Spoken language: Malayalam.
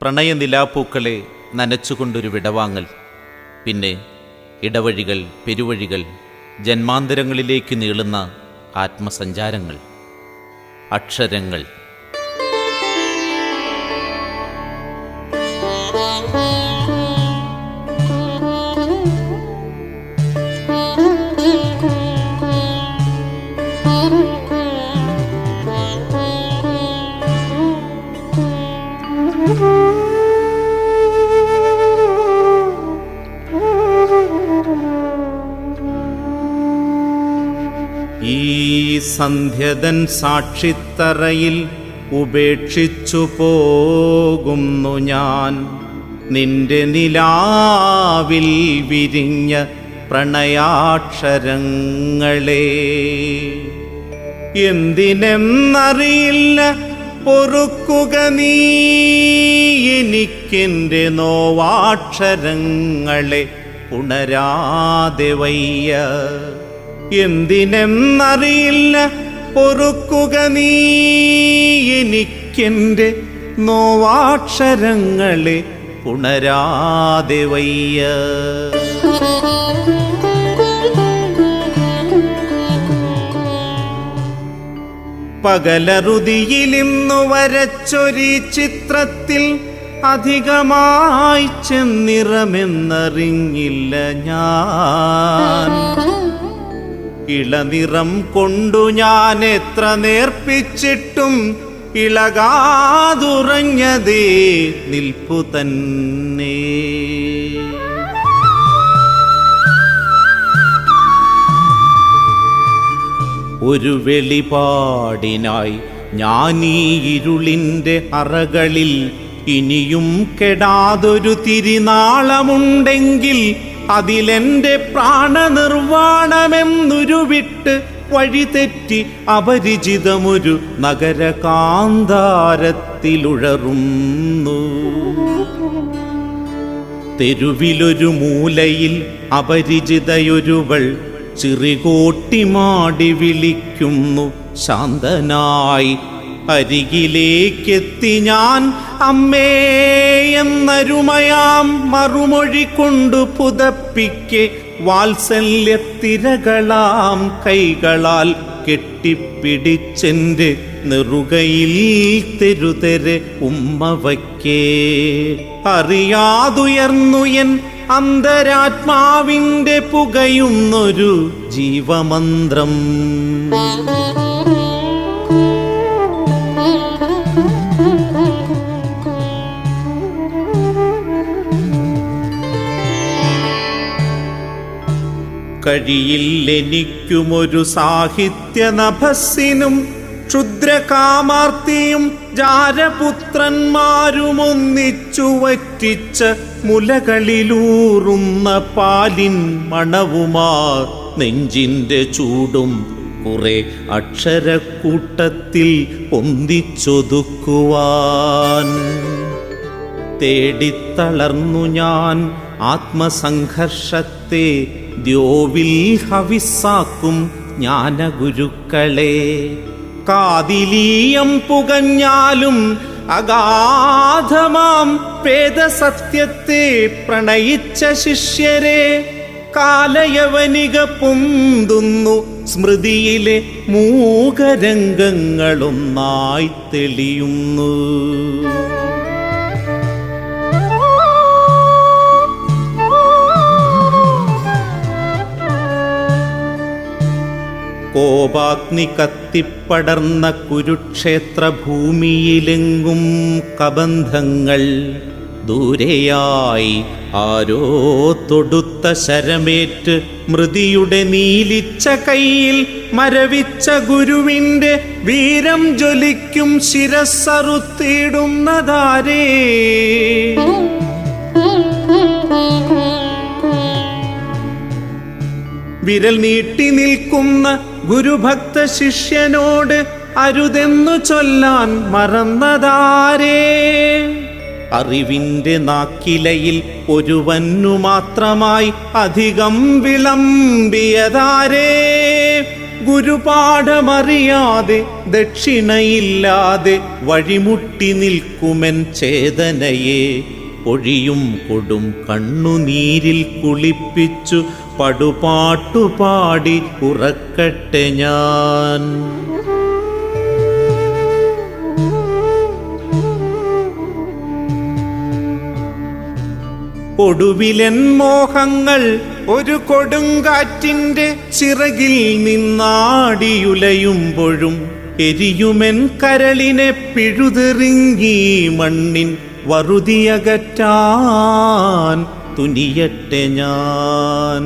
പ്രണയനിലാപ്പൂക്കളെ നനച്ചുകൊണ്ടൊരു വിടവാങ്ങൽ, പിന്നെ ഇടവഴികൾ, പെരുവഴികൾ, ജന്മാന്തരങ്ങളിലേക്ക് നീളുന്ന ആത്മസഞ്ചാരങ്ങൾ, അക്ഷരങ്ങൾ. ഈ സന്ധ്യതൻ സാക്ഷിത്തറയിൽ ഉപേക്ഷിച്ചു പോകുന്നു ഞാൻ നിന്റെ നിലാവിൽ വിരിഞ്ഞ പ്രണയാക്ഷരങ്ങളെ. എന്തിനെന്നറിയില്ല പൊറുക്കുക നീ എനിക്കെൻ്റെ നോവാക്ഷരങ്ങളെ ഉണരാതെ വയ്യ. എന്തിനെന്നറിയില്ല പൊറുക്കുക നീ എനിക്കെൻ്റെ നോവാക്ഷരങ്ങളെ ഉണരാതെ വയ്യ. പകലറുതിയിലിന്നു വരച്ചൊരീ ചിത്രത്തിൽ അധികമായി ചെന്നിറമെന്നറിഞ്ഞില്ല ഞാൻ. ഇളനിറം കൊണ്ടു ഞാൻ എത്ര നേർപ്പിച്ചിട്ടും ഇളകാതുറഞ്ഞതേ നിൽപ്പു തന്നെ. ഒരു വെളിപാടിനായി ഞാനീ ഇരുളിൻ്റെ അറകളിൽ ഇനിയും കെടാതൊരു തിരിനാളമുണ്ടെങ്കിൽ അതിലെൻ്റെ പ്രാണനിർവാണമെന്നുരുവിട്ട് വഴിതെറ്റി അപരിചിതമൊരു നഗരകാന്താരത്തിലുഴറുന്നു. തെരുവിലൊരു മൂലയിൽ അപരിചിതയൊരുവൾ ചിറികോട്ടിമാടി വിളിക്കുന്നു ശാന്തനായി. അരികിലേക്കെത്തി ഞാൻ അമ്മേ എന്നരുമയാം മറുമൊഴി കൊണ്ടു പുതപ്പിക്കെ വാത്സല്യത്തിരകളാം കൈകളാൽ കെട്ടിപ്പിടിച്ചെൻ്റെ നെറുകയിൽ തെരുതെരെ ഉമ്മ വയ്ക്കേ. അറിയാതുയർന്നു എൻ അന്തരാത്മാവിൻ്റെ പുകയുന്നൊരു ജീവമന്ത്രം. കഴിയില്ലെനിക്കുമൊരു സാഹിത്യനഭസ്സിനും ക്ഷുദ്രകാമാർത്തിയും ജാരപുത്രന്മാരുമൊന്നിച്ചു വറ്റിച്ച മുലകളിലൂറുന്ന പാലിൻ മണവുമാ നെഞ്ചിൻ്റെ ചൂടും കുറെ അക്ഷരക്കൂട്ടത്തിൽ ഒന്നിച്ചൊതുക്കുവാൻ. തേടിത്തളർന്നു ഞാൻ ആത്മസംഘർഷത്തെ ദ്യോവിൽ ഹവിസാക്കും ജ്ഞാനഗുരുക്കളെ. കാതിലീയം പുകഞ്ഞാലും അഗാധമാം വേദസത്യത്തെ പ്രണയിച്ച ശിഷ്യരെ കാലയവനിക പൊന്തുന്നു സ്മൃതിയിലെ മൂകരംഗങ്ങളൊന്നായി തെളിയുന്നു. കോപാഗ്നി കത്തിപ്പടർന്ന കുരുക്ഷേത്ര ഭൂമിയിലെങ്ങും കബന്ധങ്ങൾ. ദൂരെയായി ആരോ തൊടുത്ത ശരമേറ്റ് മൃതിയുടെ നീലിച്ച കയ്യിൽ മരവിച്ച ഗുരുവിൻ്റെ വീരം ജ്വലിക്കും ശിരസ്സറുത്തിടുന്നതാരേ. വിരൽ നീട്ടി നിൽക്കുന്ന ഗുരുഭക്ത ശിഷ്യനോട് അരുതെന്നു ചൊല്ലാൻ മറന്നതാരേ. അറിവിൻ്റെ നാക്കിലയിൽ ഒരുവന്നു മാത്രമായി അധികം വിളമ്പിയതാരേ. ഗുരുപാഠമറിയാതെ ദക്ഷിണയില്ലാതെ വഴിമുട്ടി നിൽക്കുമെൻ ചേതനയെ പൊഴിയും കൊടും കണ്ണുനീരിൽ കുളിപ്പിച്ചു പടുപാട്ടുപാടി ഉറക്കട്ടെ ഞാൻ. ഒടുവിലൻ മോഹങ്ങൾ ഒരു കൊടുങ്കാറ്റിൻ്റെ ചിറകിൽ നിന്നാടിയുലയുമ്പോഴും എരിയുമെൻ കരളിനെ പിഴുതെറിങ്ങി മണ്ണിൻ വറുതിയകറ്റാൻ തുനിയട്ടെ ഞാൻ.